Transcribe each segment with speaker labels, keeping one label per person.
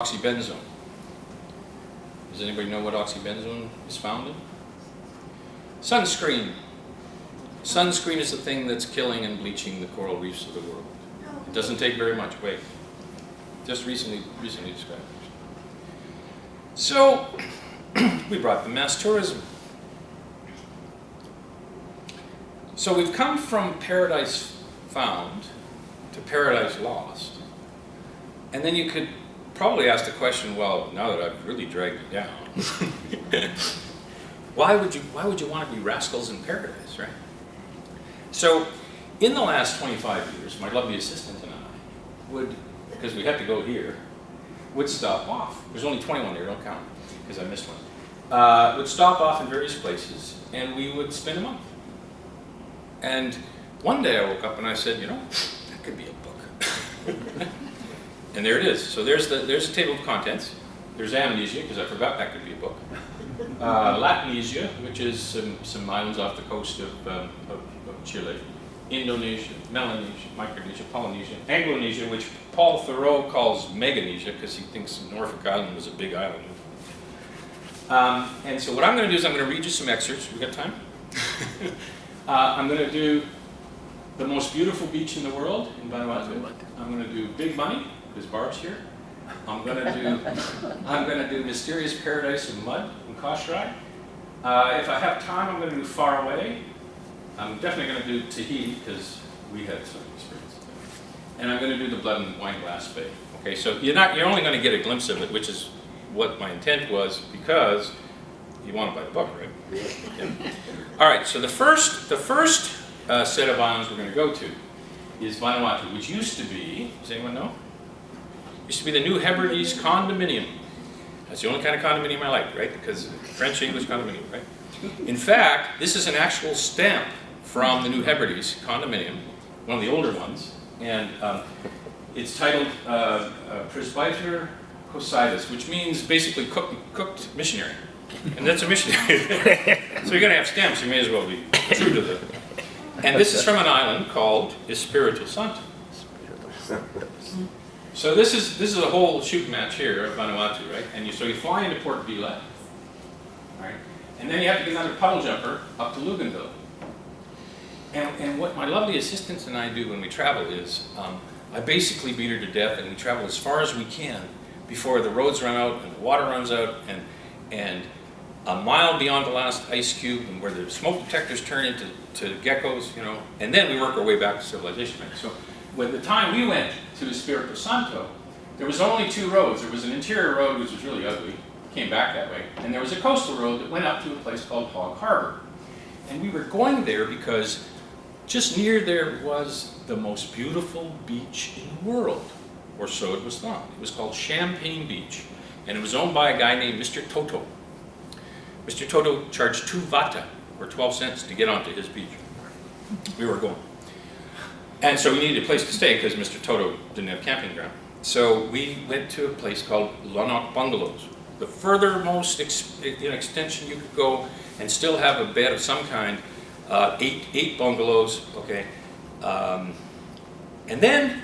Speaker 1: Oxybenzone. Does anybody know what oxybenzone is found in? Sunscreen. Sunscreen is the thing that's killing and bleaching the coral reefs of the world. It doesn't take very much. Wait. Just recently described. So, we brought the mass tourism. So we've come from paradise found to paradise lost. And then you could probably ask the question, well, now that I've really dragged you down, why would you want to be rascals in paradise, right? So, in the last 25 years, my lovely assistant and I would, because we had to go here, would stop off. There's only 21 there, don't count, because I missed one. Would stop off in various places, and we would spend a month. And one day I woke up and I said, you know, that could be a book. And there it is. So there's the table of contents. There's amnesia, because I forgot that could be a book. Latinesia, which is some islands off the coast of Chile. Indonesia, Melanesia, Micronesia, Polynesia, Anglonesia, which Paul Thoreau calls Meganesia, because he thinks Norfolk Island was a big island. And so what I'm going to do is I'm going to read you some excerpts. We got time? I'm going to do the most beautiful beach in the world in Vanuatu. I'm going to do Big Money, because Barb's here. I'm going to do Mysterious Paradise of Mud in Koshrai. If I have time, I'm going to do Far Away. I'm definitely going to do Tahiti, because we had some experience there. And I'm going to do the Blood and Wine Glass Bay. Okay, so you're only going to get a glimpse of it, which is what my intent was, because you want to buy the book, right? Yeah. All right, so the first set of islands we're going to go to is Vanuatu, which used to be, does anyone know? Used to be the New Hebrides condominium. That's the only kind of condominium I like, right? Because French-English condominium, right? In fact, this is an actual stamp from the New Hebrides condominium, one of the older ones, and it's titled Presbyter Cositas, which means basically cooked missionary. And that's a missionary. So you're going to have stamps, you may as well be true to the... And this is from an island called Espiritu Santo. So this is a whole shoot match here at Vanuatu, right? And so you fly into Port Vila, right? And then you have to get another puddle jumper up to Luganville. And what my lovely assistants and I do when we travel is, I basically beat her to death, and we travel as far as we can before the roads run out and the water runs out, and a mile beyond the last ice cube, and where the smoke detectors turn into geckos, you know, and then we work our way back to civilization. Right? So, when the time we went to Espiritu Santo, there was only two roads. There was an interior road, which was really ugly, came back that way, and there was a coastal road that went up to a place called Hog Harbor. And we were going there because just near there was the most beautiful beach in the world, or so it was thought. It was called Champagne Beach, and it was owned by a guy named Mr. Toto. Mr. Toto charged 2 vata, or 12 cents, to get onto his beach. We were going. And so we needed a place to stay because Mr. Toto didn't have camping ground. So we went to a place called Lanok Bungalows. The furthermost extension you could go and still have a bed of some kind, 8 bungalows, okay. And then,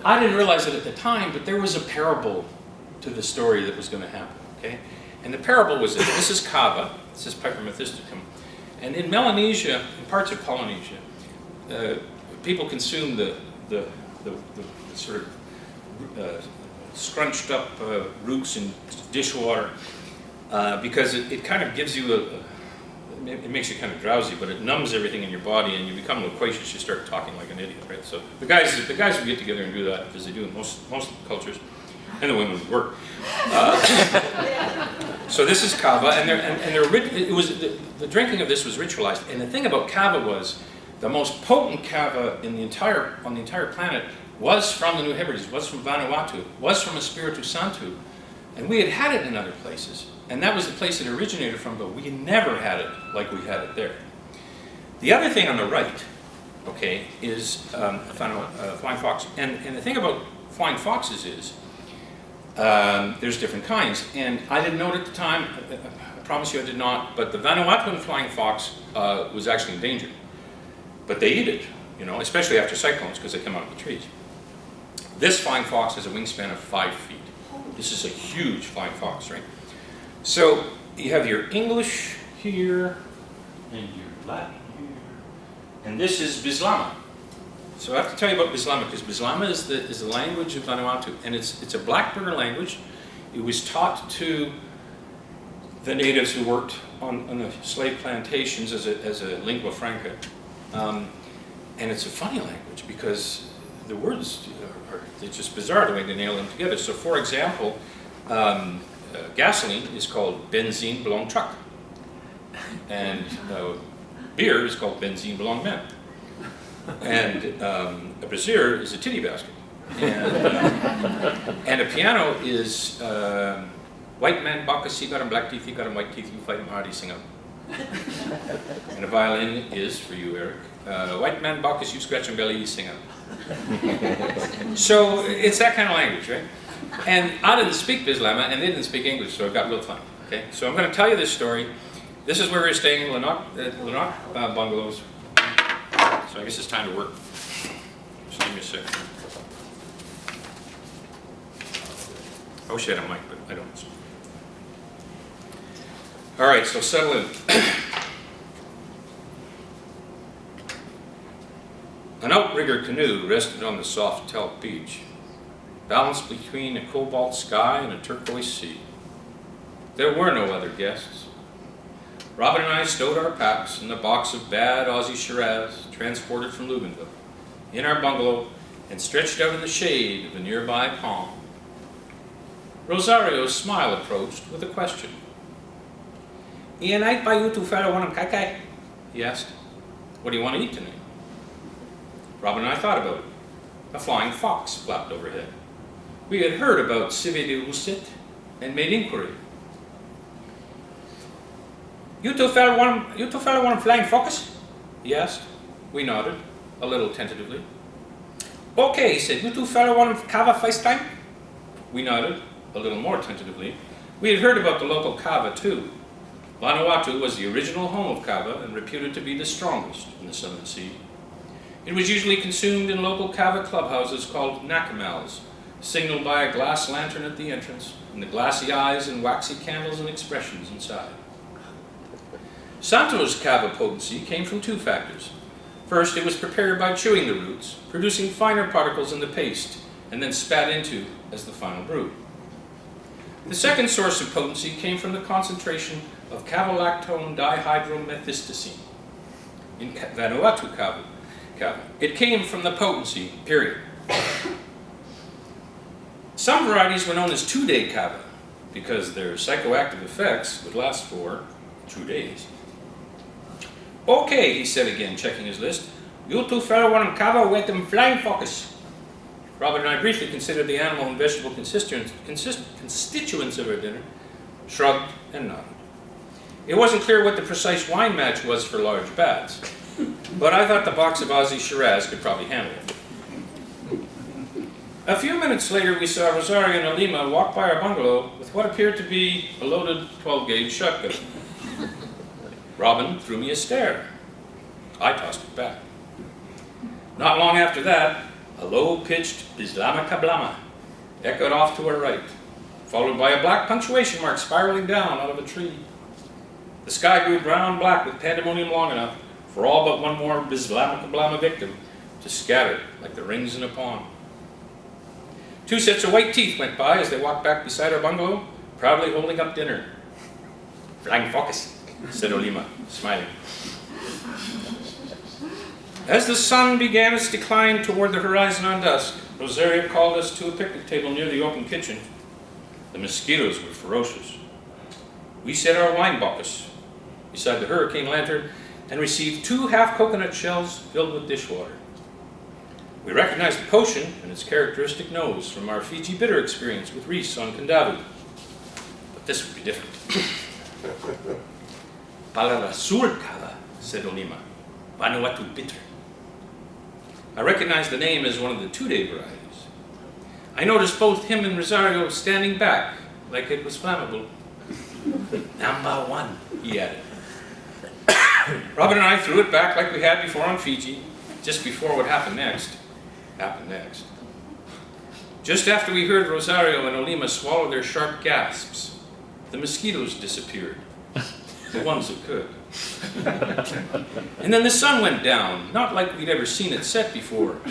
Speaker 1: I didn't realize it at the time, but there was a parable to the story that was going to happen, okay. And the parable was this is kava, this is Peppermithysticum, and in Melanesia, in parts of Polynesia, people consume the sort of scrunched up roots in dishwater because it kind of gives you it makes you kind of drowsy, but it numbs everything in your body, and you become loquacious. You start talking like an idiot, right? So the guys would get together and do that, as they do in most cultures, and the women would work. So this is kava, and the drinking of this was ritualized. And the thing about kava was, the most potent kava on the entire planet was from the New Hebrides, was from Vanuatu, was from Espiritu Santo, and we had it in other places, and that was the place it originated from, but we never had it like we had it there. The other thing on the right, okay, is flying fox, and the thing about flying foxes is there's different kinds, and I didn't know it at the time. I promise you I did not, but the Vanuatuan flying fox was actually endangered. But they eat it, you know, especially after cyclones, because they come out of the trees. This flying fox has a wingspan of 5 feet. This is a huge flying fox, right? So you have your English here, and your Latin here, and this is Bislama. So I have to tell you about Bislama, because Bislama is the language of Vanuatu, and it's a Blackburner language. It was taught to the natives who worked on the slave plantations as a lingua franca. And it's a funny language because the words it's just bizarre the way they nail them together. So for example, gasoline is called benzine belong truck. And beer is called benzine belong men. And a brassiere is a titty basket. And a piano is white man Bacchus, he got him black teeth, he got him white teeth, you fight him hard, he sing up. And a violin is, for you Eric, white man Bacchus, you scratch him belly, you sing up. So it's that kind of language, right? And I didn't speak Bislama and they didn't speak English, so it got real funny. Okay, so I'm going to tell you this story. This is where we were staying in Lanark bungalows. So I guess it's time to work. Just give me a second. I wish I had a mic, but I don't. All right, so settle in. An outrigger canoe rested on the soft kelp beach, balanced between a cobalt sky and a turquoise sea. There were no other guests. Robin and I stowed our packs in the box of bad Aussie Shiraz, transported from Luganville, in our bungalow and stretched out in the shade of a nearby palm. Rosario's smile approached with a question. "Ian, I buy you two fella want kai kai?" he asked. "What do you want to eat tonight?" Robin and I thought about it. A flying fox flapped overhead. We had heard about Cive de Usit and made inquiry. You two fella want a flying fox?" he asked. We nodded, a little tentatively. "Okay," he said. "You two fella want kava first time?" We nodded, a little more tentatively. We had heard about the local kava too. Vanuatu was the original home of kava and reputed to be the strongest in the Southern Sea. It was usually consumed in local kava clubhouses called nakamals, signaled by a glass lantern at the entrance and the glassy eyes and waxy candles and expressions inside. Santo's kava potency came from two factors. First, it was prepared by chewing the roots, producing finer particles in the paste, and then spat into as the final brew. The second source of potency came from the concentration of cavalactone dihydromethysticine in Vanuatu kava. It came from the potency, period. Some varieties were known as two-day kava because their psychoactive effects would last for 2 days. "Okay," he said again, checking his list. "You two fella want kava with them flying focus." Robin and I briefly considered the animal and vegetable constituents of our dinner, shrugged and nodded. It wasn't clear what the precise wine match was for large bats, but I thought the box of Aussie Shiraz could probably handle it. A few minutes later, we saw Rosario and Alima walk by our bungalow with what appeared to be a loaded 12-gauge shotgun. Robin threw me a stare. I tossed it back. Not long after that, a low-pitched Bislama Kablama echoed off to our right, followed by a black punctuation mark spiraling down out of a tree. The sky grew brown-black with pandemonium long enough for all but one more Bislama Kablama victim to scatter like the rings in a pond. 2 sets of white teeth went by as they walked back beside our bungalow, proudly holding up dinner. "Flying focus," said Olima, smiling. As the sun began its decline toward the horizon on dusk, Rosario called us to a picnic table near the open kitchen. The mosquitoes were ferocious. We set our wine buckets beside the hurricane lantern and received 2 half-coconut shells filled with dishwater. We recognized the potion and its characteristic nose from our Fiji bitter experience with Reese on Kandavu. But this would be different. "Palarasul kava," said Olima. "Vanuatu bitter." I recognized the name as one of the 2-day varieties. I noticed both him and Rosario standing back, like it was flammable. "Number 1, he added. Robin and I threw it back like we had before on Fiji, just before what happened next. Just after we heard Rosario and Olima swallow their sharp gasps, the mosquitoes disappeared, the ones that could. And then the sun went down, not like we'd ever seen it set before,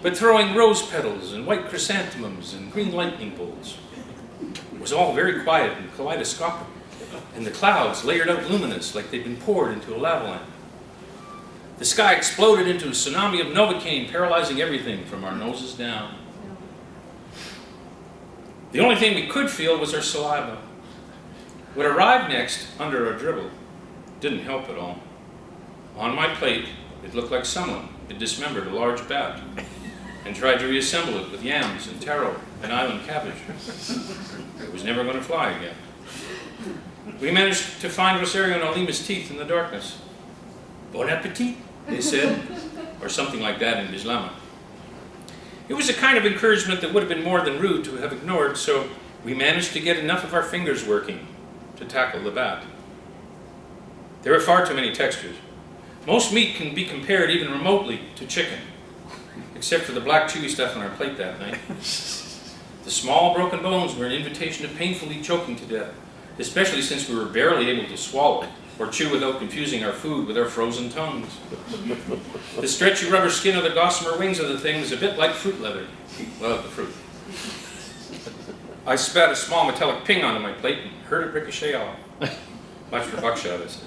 Speaker 1: but throwing rose petals and white chrysanthemums and green lightning bolts. It was all very quiet and kaleidoscopic, and the clouds layered out luminous like they'd been poured into a lava lamp. The sky exploded into a tsunami of Novocaine, paralyzing everything from our noses down. The only thing we could feel was our saliva. What arrived next, under our dribble, didn't help at all. On my plate, it looked like someone had dismembered a large bat and tried to reassemble it with yams and taro and island cabbage. It was never going to fly again. We managed to find Rosario and Olima's teeth in the darkness. Bon appetit, they said, or something like that in Bislama. It was a kind of encouragement that would have been more than rude to have ignored, so we managed to get enough of our fingers working to tackle the bat. There are far too many textures. Most meat can be compared even remotely to chicken, except for the black chewy stuff on our plate that night. The small broken bones were an invitation to painfully choking to death, especially since we were barely able to swallow or chew without confusing our food with our frozen tongues. The stretchy rubber skin of the gossamer wings of the thing was a bit like fruit leather. Love the fruit. I spat a small metallic ping onto my plate and heard it ricochet off. Much for buckshot, I said.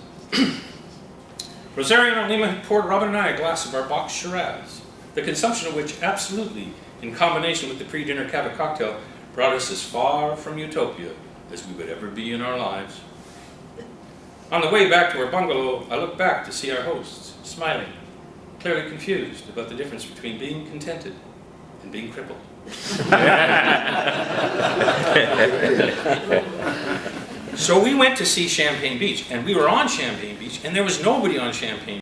Speaker 1: Rosario and Olima had poured Robin and I a glass of our box Shiraz, the consumption of which absolutely, in combination with the pre-dinner cava cocktail, brought us as far from utopia as we would ever be in our lives. On the way back to our bungalow, I looked back to see our hosts, smiling, clearly confused about the difference between being contented and being crippled. So we went to see Champagne Beach, and we were on Champagne Beach, and there was nobody on Champagne